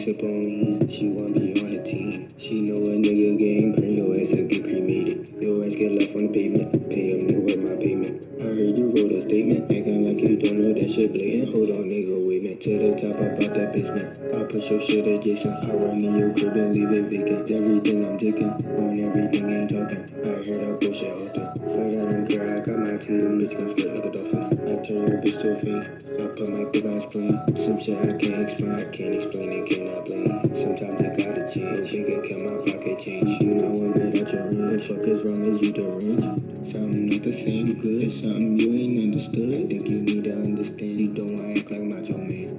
sip on lean. She wanna be on the team. She know a nigga game, bring your ass to get cremated. Your ass get left on the pavement. Pay up, nigga, with my payment. I heard you wrote a statement, acting like you don't know that shit blatant. Hold on, nigga, wait me to the top about that basement. I push your shit adjacent. I run in your crib and leave it vacant. Everything I'm digging, on everything ain't talking. I hear that bullshit often, but I don't care. I got my two bitch gon' split like a dolphin. I turn your bitch to a fiend. I put my dick on spleen. Some shit I can't explain. I can't explain and cannot blame. Sometimes I gotta change. She can kill my pocket change. You know I'm without your ring. The fuck is wrong? Is you deranged? Something not the same good. Something you ain't understood. I think you need to understand. You don't wanna act like macho man.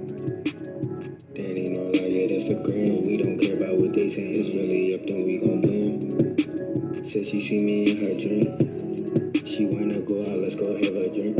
That ain't no lie, yeah, that's a gram. We don't care about what they say. It's really up, then we gon' blame. Said she see me in her dream. She wanna go out, let's go have a drink.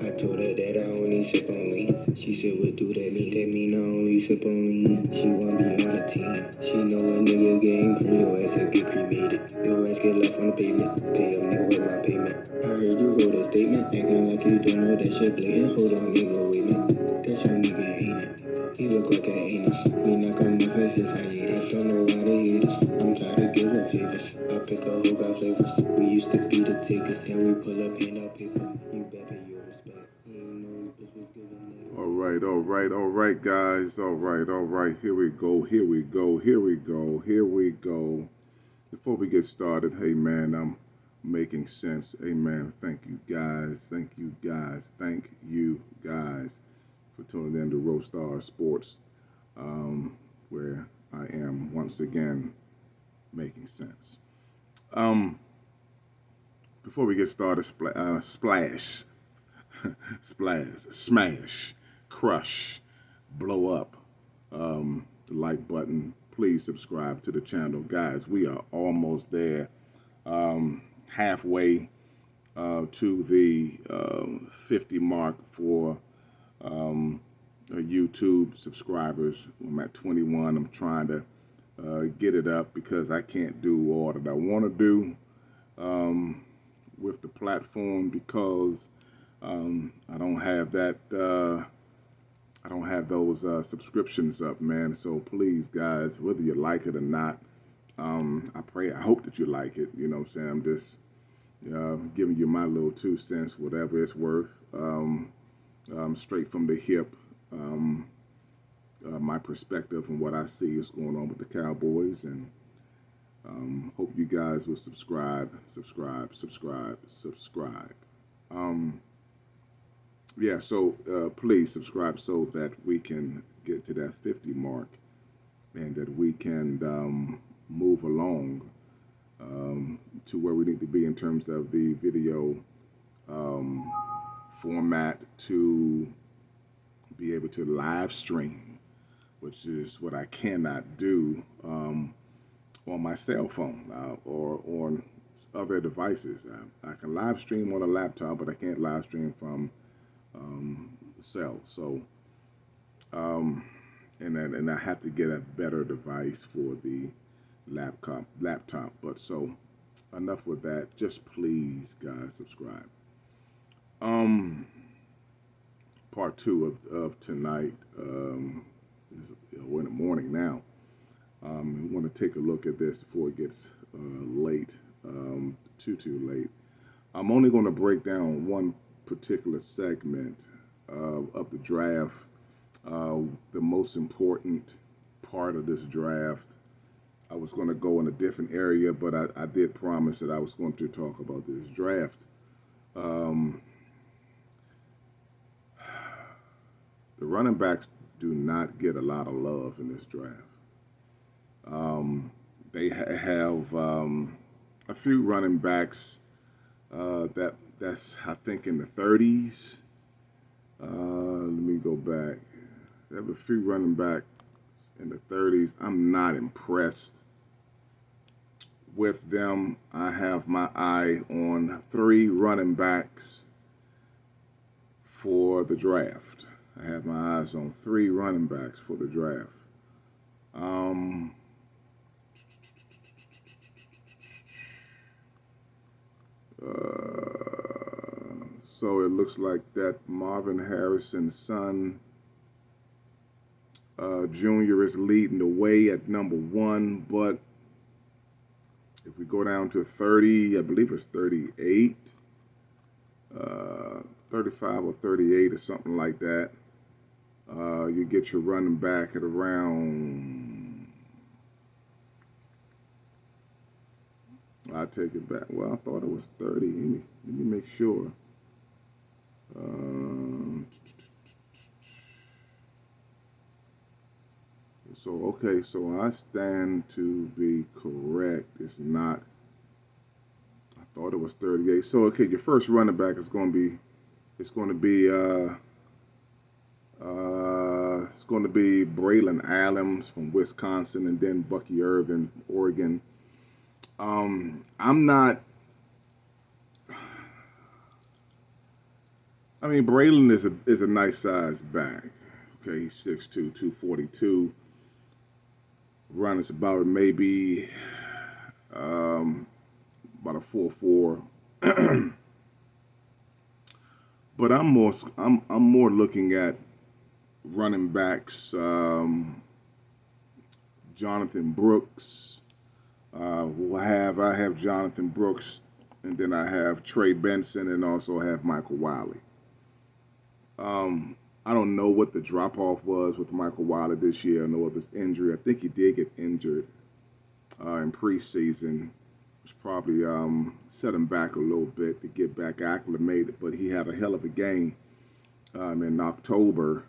I told her that I only sip on lean. She said, what do that mean? That mean I only sip on lean. She wanna be on the team. She know a nigga game, bring your ass to get cremated. Your ass get left on the pavement. Pay up, nigga, with my payment. I heard you wrote a statement, acting like you don't know that shit blatant. Hold on, nigga, wait me. That's your nigga, ain't it? He look like an anus. We knock him off of his hiatus. I don't know why they hate us. I'm tired of giving favors. I pick a whole got flavors. We used to be the takers, and we pull up hand out paper. You better pay your respect. You ain't know this was giving it. All right, guys. All right. Here we go. Before we get started, hey man, I'm making sense. Amen. Thank you guys for tuning in to Roadstar Sports, where I am once again making sense. Before we get started, splash, smash, crush, blow up the like button. Please subscribe to the channel. Guys, we are almost there, halfway to the 50 mark for YouTube subscribers. I'm at 21. I'm trying to get it up because I can't do all that I want to do with the platform because I don't have that. I don't have those subscriptions up, man. So please, guys, whether you like it or not, I hope that you like it. You know what I'm saying? I'm just giving you my little 2 cents, whatever it's worth, straight from the hip. My perspective and what I see is going on with the Cowboys, and hope you guys will subscribe. Yeah, so please subscribe so that we can get to that 50 mark and that we can move along to where we need to be in terms of the video format to be able to live stream, which is what I cannot do on my cell phone or on other devices. I can live stream on a laptop, but I can't live stream from cell. So, and I have to get a better device for the laptop. But so, enough with that. Just please, guys, subscribe. Part 2 of tonight is we're in the morning now. We want to take a look at this before it gets late, too late. I'm only going to break down one particular segment of the draft, the most important part of this draft. I was going to go in a different area, but I did promise that I was going to talk about this draft. The running backs do not get a lot of love in this draft. They have a few running backs that's I think in the 30s. Let me go back. They have a few running backs in the 30s. I'm not impressed with them. I have my eye on 3 running backs for the draft. I have my eyes on 3 running backs for the draft. So it looks like that Marvin Harrison's son Jr. is leading the way at number 1, but if we go down to 30, I believe it's 38, 35 or 38 or something like that. You get your running back at around, I take it back. Well, I thought it was 30. Let me make sure. So I stand to be correct. It's not. I thought it was 38. So okay, your first running back is going to be. It's going to be Braylon Adams from Wisconsin, and then Bucky Irvin from Oregon. Braylon is a nice sized back. Okay, he's 6'2", 242. Runners about maybe about a 4.4. But I'm more looking at running backs. Jonathan Brooks. I have Jonathan Brooks, and then I have Trey Benson, and also have Michael Wiley. I don't know what the drop-off was with Michael Wiley this year. I know of his injury. I think he did get injured in preseason, which probably set him back a little bit to get back acclimated. But he had a hell of a game in October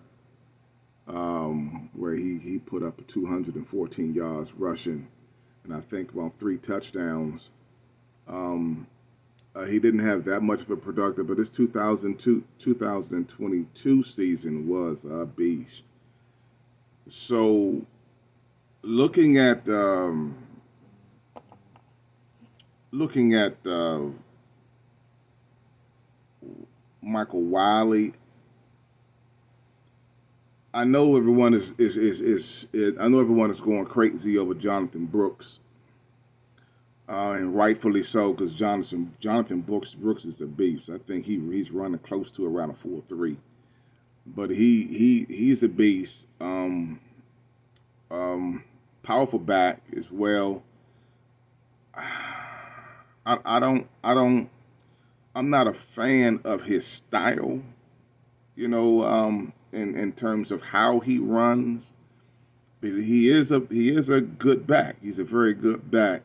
where he put up 214 yards rushing, and I think about 3 touchdowns. He didn't have that much of a productive, but his 2022 season was a beast. So, looking at Michael Wiley, I know everyone is going crazy over Jonathan Brooks. And rightfully so, because Jonathan Brooks is a beast. I think he's running close to around a 4.3, but he's a beast. Powerful back as well. I'm not a fan of his style, in terms of how he runs. But he is a good back. He's a very good back.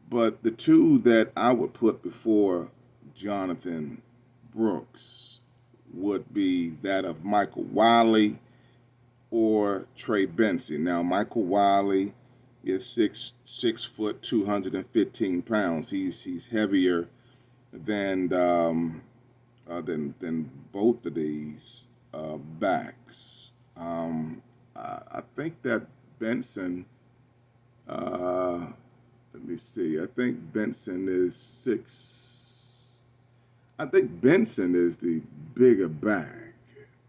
But the two that I would put before Jonathan Brooks would be that of Michael Wiley or Trey Benson. Now, Michael Wiley is 6 foot, 215 pounds. He's heavier than both of these backs. I think that Benson. Let me see. I think Benson is the bigger back.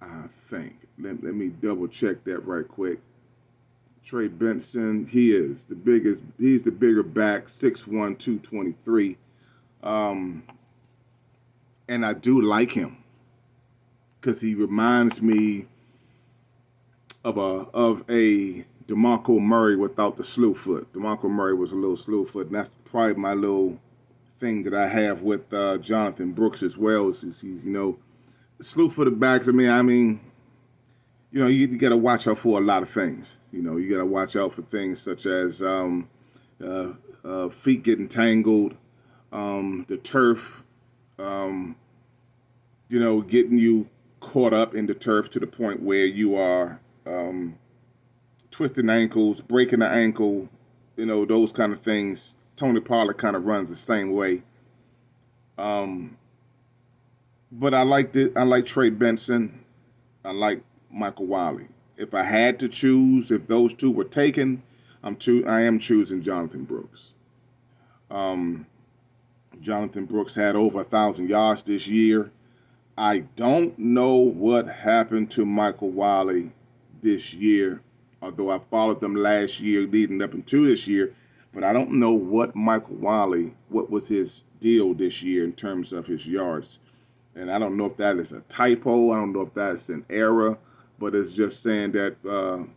I think. Let me double check that right quick. Trey Benson, he's the bigger back, 6'1", 223. And I do like him because he reminds me of a DeMarco Murray without the slew foot. DeMarco Murray was a little slew foot, and that's probably my little thing that I have with Jonathan Brooks as well. Is he's slew footed backs. You got to watch out for a lot of things. You got to watch out for things such as feet getting tangled, the turf, getting you caught up in the turf to the point where you are twisting ankles, breaking the ankle, those kind of things. Tony Pollard kind of runs the same way. But I like Trey Benson. I like Michael Wiley. If I had to choose, if those two were taken, I am choosing Jonathan Brooks. Jonathan Brooks had over 1,000 yards this year. I don't know what happened to Michael Wiley this year, although I followed them last year leading up into this year, but I don't know what was his deal this year in terms of his yards. And I don't know if that is a typo. I don't know if that's an error but it's just saying that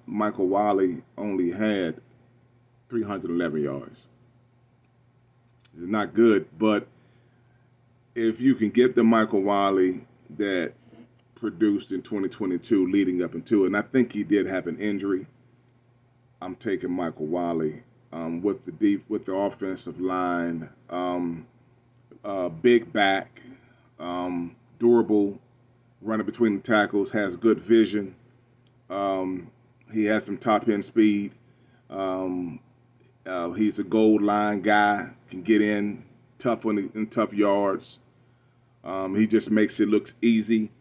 Michael Wiley only had 311 yards. It's not good, but if you can get the Michael Wiley that produced in 2022 leading up into it, and I think he did have an injury, I'm taking Michael Wiley with the offensive line, big back, durable, running between the tackles, has good vision. He has some top end speed. He's a goal line guy, can get in tough in tough yards. He just makes it look easy.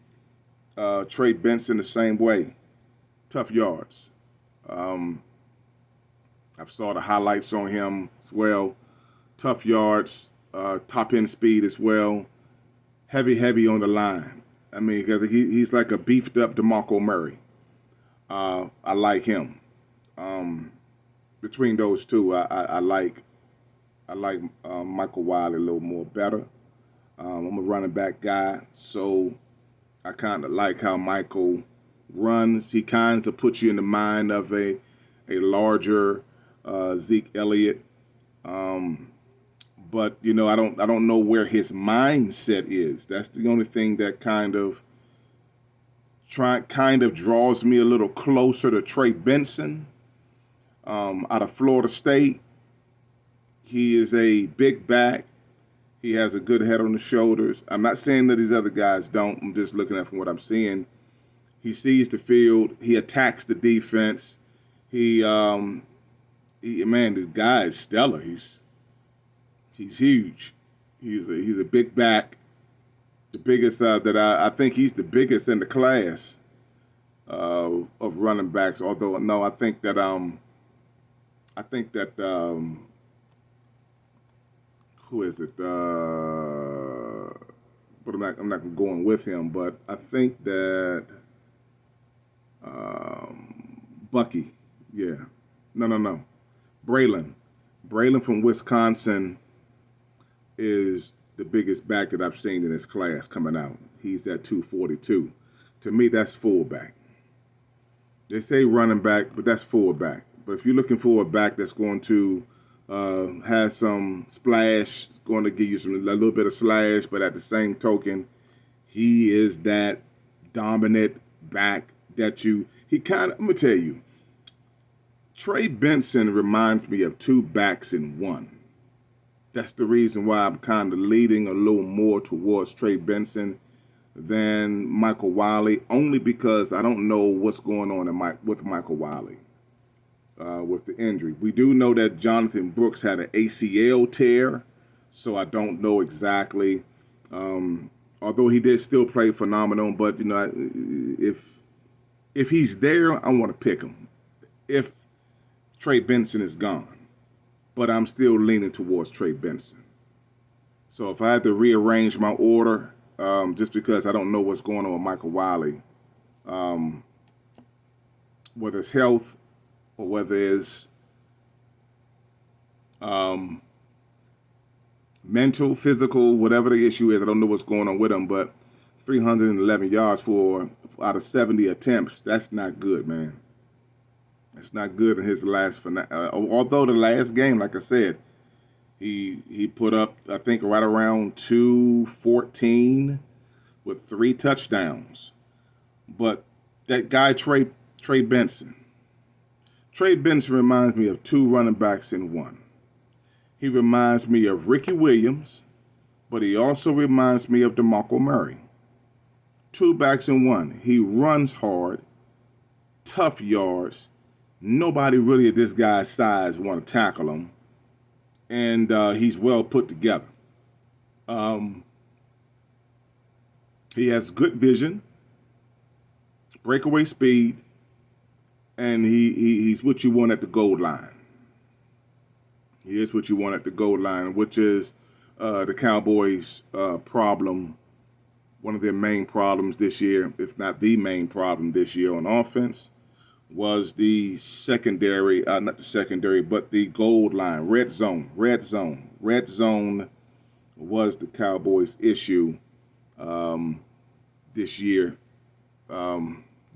Trey Benson the same way, tough yards. I've saw the highlights on him as well. Tough yards, top end speed as well. Heavy on the line. I mean, because he's like a beefed up DeMarco Murray. I like him. Between those two, I like Michael Wiley a little more better. I'm a running back guy, so I kind of like how Michael runs. He kind of puts you in the mind of a larger Zeke Elliott. But I don't know where his mindset is. That's the only thing that kind of draws me a little closer to Trey Benson out of Florida State. He is a big back. He has a good head on the shoulders. I'm not saying that these other guys don't. I'm just looking at from what I'm seeing. He sees the field. He attacks the defense. Man, this guy is stellar. He's huge. He's a big back. The biggest that I think he's the biggest in the class of running backs. Although no, I think that who is it? But I'm not going with him. But I think that Bucky. Yeah. No. Braylon from Wisconsin is the biggest back that I've seen in this class coming out. He's at 242. To me, that's fullback. They say running back, but that's fullback. But if you're looking for a back that's going to have some splash, going to give you a little bit of slash, but at the same token, he is that dominant back that I'm going to tell you, Trey Benson reminds me of two backs in one. That's the reason why I'm kind of leading a little more towards Trey Benson than Michael Wiley, only because I don't know what's going on with Michael Wiley with the injury. We do know that Jonathan Brooks had an ACL tear, so I don't know exactly. Although he did still play phenomenal, but if he's there, I want to pick him. If Trey Benson is gone. But I'm still leaning towards Trey Benson. So if I had to rearrange my order, just because I don't know what's going on with Michael Wiley, whether it's health or whether it's mental, physical, whatever the issue is, I don't know what's going on with him, but 311 yards out of 70 attempts, that's not good, man. It's not good in his last. Although the last game, like I said, he put up, I think, right around 214 with 3 touchdowns. But that guy Trey Benson reminds me of 2 running backs in one. He reminds me of Ricky Williams, but he also reminds me of DeMarco Murray. 2 backs in one. He runs hard, tough yards. Nobody really at this guy's size want to tackle him, and he's well put together. He has good vision, breakaway speed, and he's what you want at the goal line. He is what you want at the goal line, which is the Cowboys' problem, one of their main problems this year, if not the main problem this year on offense. Was the secondary, not the secondary, but the goal line, red zone. Red zone was the Cowboys' issue this year.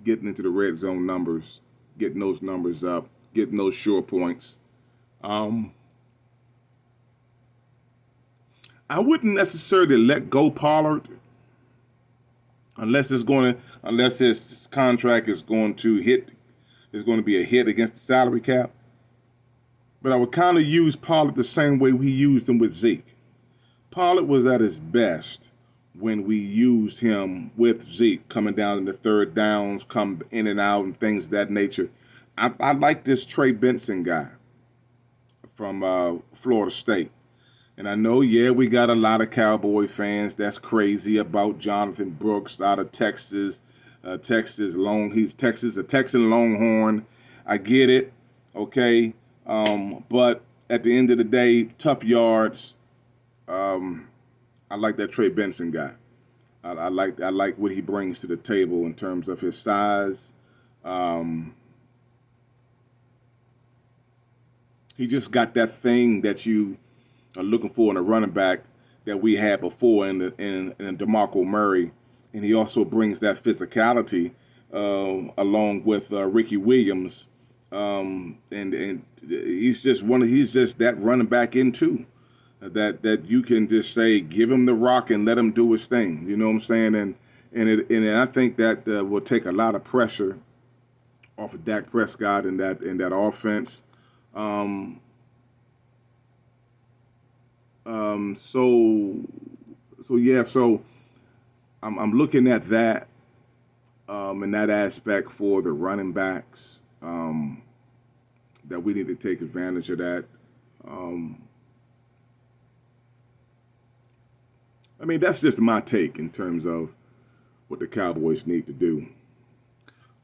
getting into the red zone numbers, getting those numbers up, getting those sure points. I wouldn't necessarily let go Pollard unless his contract is going to be a hit against the salary cap. But I would kind of use Pollard the same way we used him with Zeke. Pollard was at his best when we used him with Zeke, coming down in the third downs, come in and out and things of that nature. I like this Trey Benson guy from Florida State. And I know, we got a lot of Cowboy fans that's crazy about Jonathan Brooks out of Texas. Texas, a Texan Longhorn. I get it, okay. But at the end of the day, tough yards. I like that Trey Benson guy. I like what he brings to the table in terms of his size. He just got that thing that you are looking for in a running back that we had before in DeMarco Murray, and he also brings that physicality along with Ricky Williams, and he's just that running back in two that you can just say give him the rock and let him do his thing. You know what I'm saying? And I think that will take a lot of pressure off of Dak Prescott in that offense. So I'm looking at that in that aspect for the running backs, that we need to take advantage of that. I mean, that's just my take in terms of what the Cowboys need to do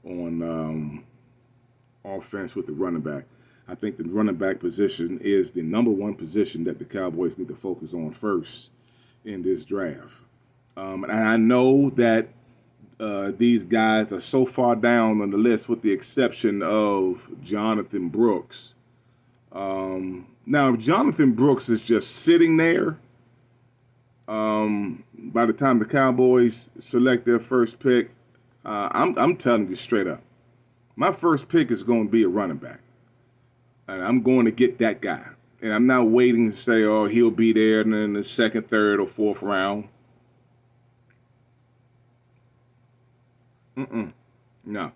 on offense with the running back. I think the running back position is the number one position that the Cowboys need to focus on first in this draft. And I know that these guys are so far down on the list with the exception of Jonathan Brooks. Now, if Jonathan Brooks is just sitting there, by the time the Cowboys select their first pick, I'm telling you straight up, my first pick is going to be a running back. And I'm going to get that guy. And I'm not waiting to say, he'll be there in the second, third, or fourth round. No.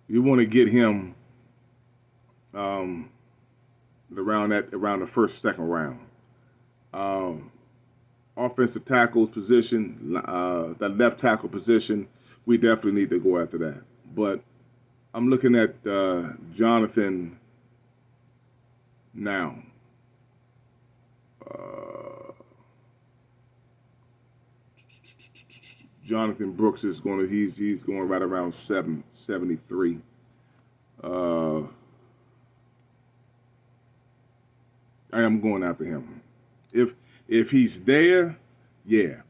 You want to get him around the first, second round. Offensive tackles position, that left tackle position, we definitely need to go after that. But I'm looking at Jonathan now. Jonathan Brooks is he's going right around 73. I am going after him. If he's there, yeah.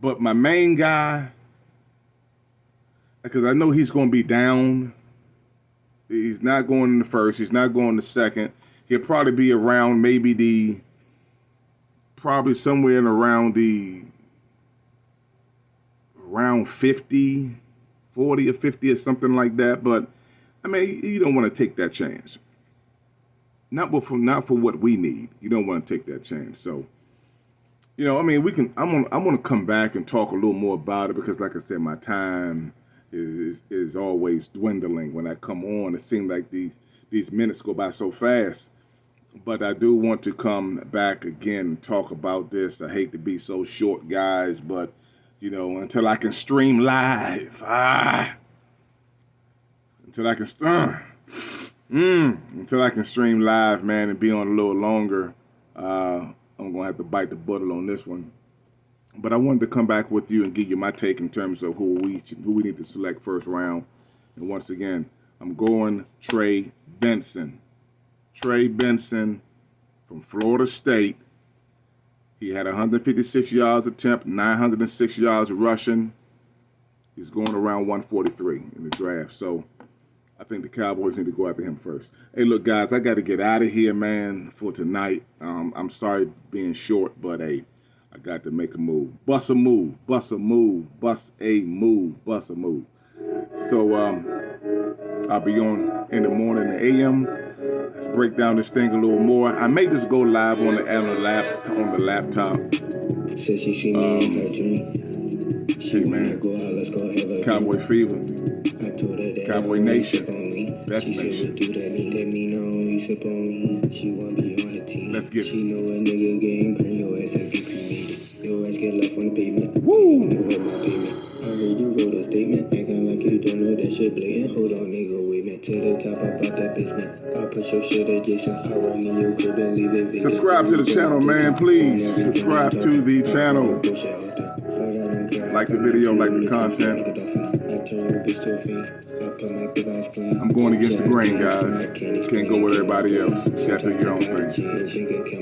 But my main guy, because I know he's going to be down. He's not going in the first. He's not going in the second. He'll probably be around somewhere in around 50, 40 or 50 or something like that. But I mean, you don't want to take that chance. Not for what we need. You don't want to take that chance. So, I mean, I'm gonna come back and talk a little more about it because, like I said, my time is always dwindling when I come on. It seems like these minutes go by so fast. But I do want to come back again and talk about this. I hate to be so short, guys, but until I can stream live, until I can stream live, man, and be on a little longer, I'm gonna have to bite the bullet on this one. But I wanted to come back with you and give you my take in terms of who we need to select first round. And once again, I'm going Trey Benson. Trey Benson from Florida State. He had 156 yards attempt, 906 yards rushing. He's going around 143 in the draft. So I think the Cowboys need to go after him first. Hey, look, guys, I got to get out of here, man, for tonight. I'm sorry being short, but, hey, I got to make a move. Bust a move, bust a move, bust a move, bust a move. So I'll be on in the morning, the AM. Let's break down this thing a little more. I may just go live on the laptop. Said she see me in her dream. Hey man, Cowboy Fever, Cowboy Nation, best nation. Let's get it. She know a nigga game, bring your ass and get cremated. Your ass get left on the pavement. Woo! I heard you wrote a statement, acting like you don't know that shit blatant. Hold on, nigga, wait me to the top about that basement. I put your shit adjacent. I run in your crib and leave it. Subscribe to the channel, man. Please subscribe to the channel. Like the video, like the content. I'm going against the grain, guys. Can't go with everybody else. You gotta do your own thing.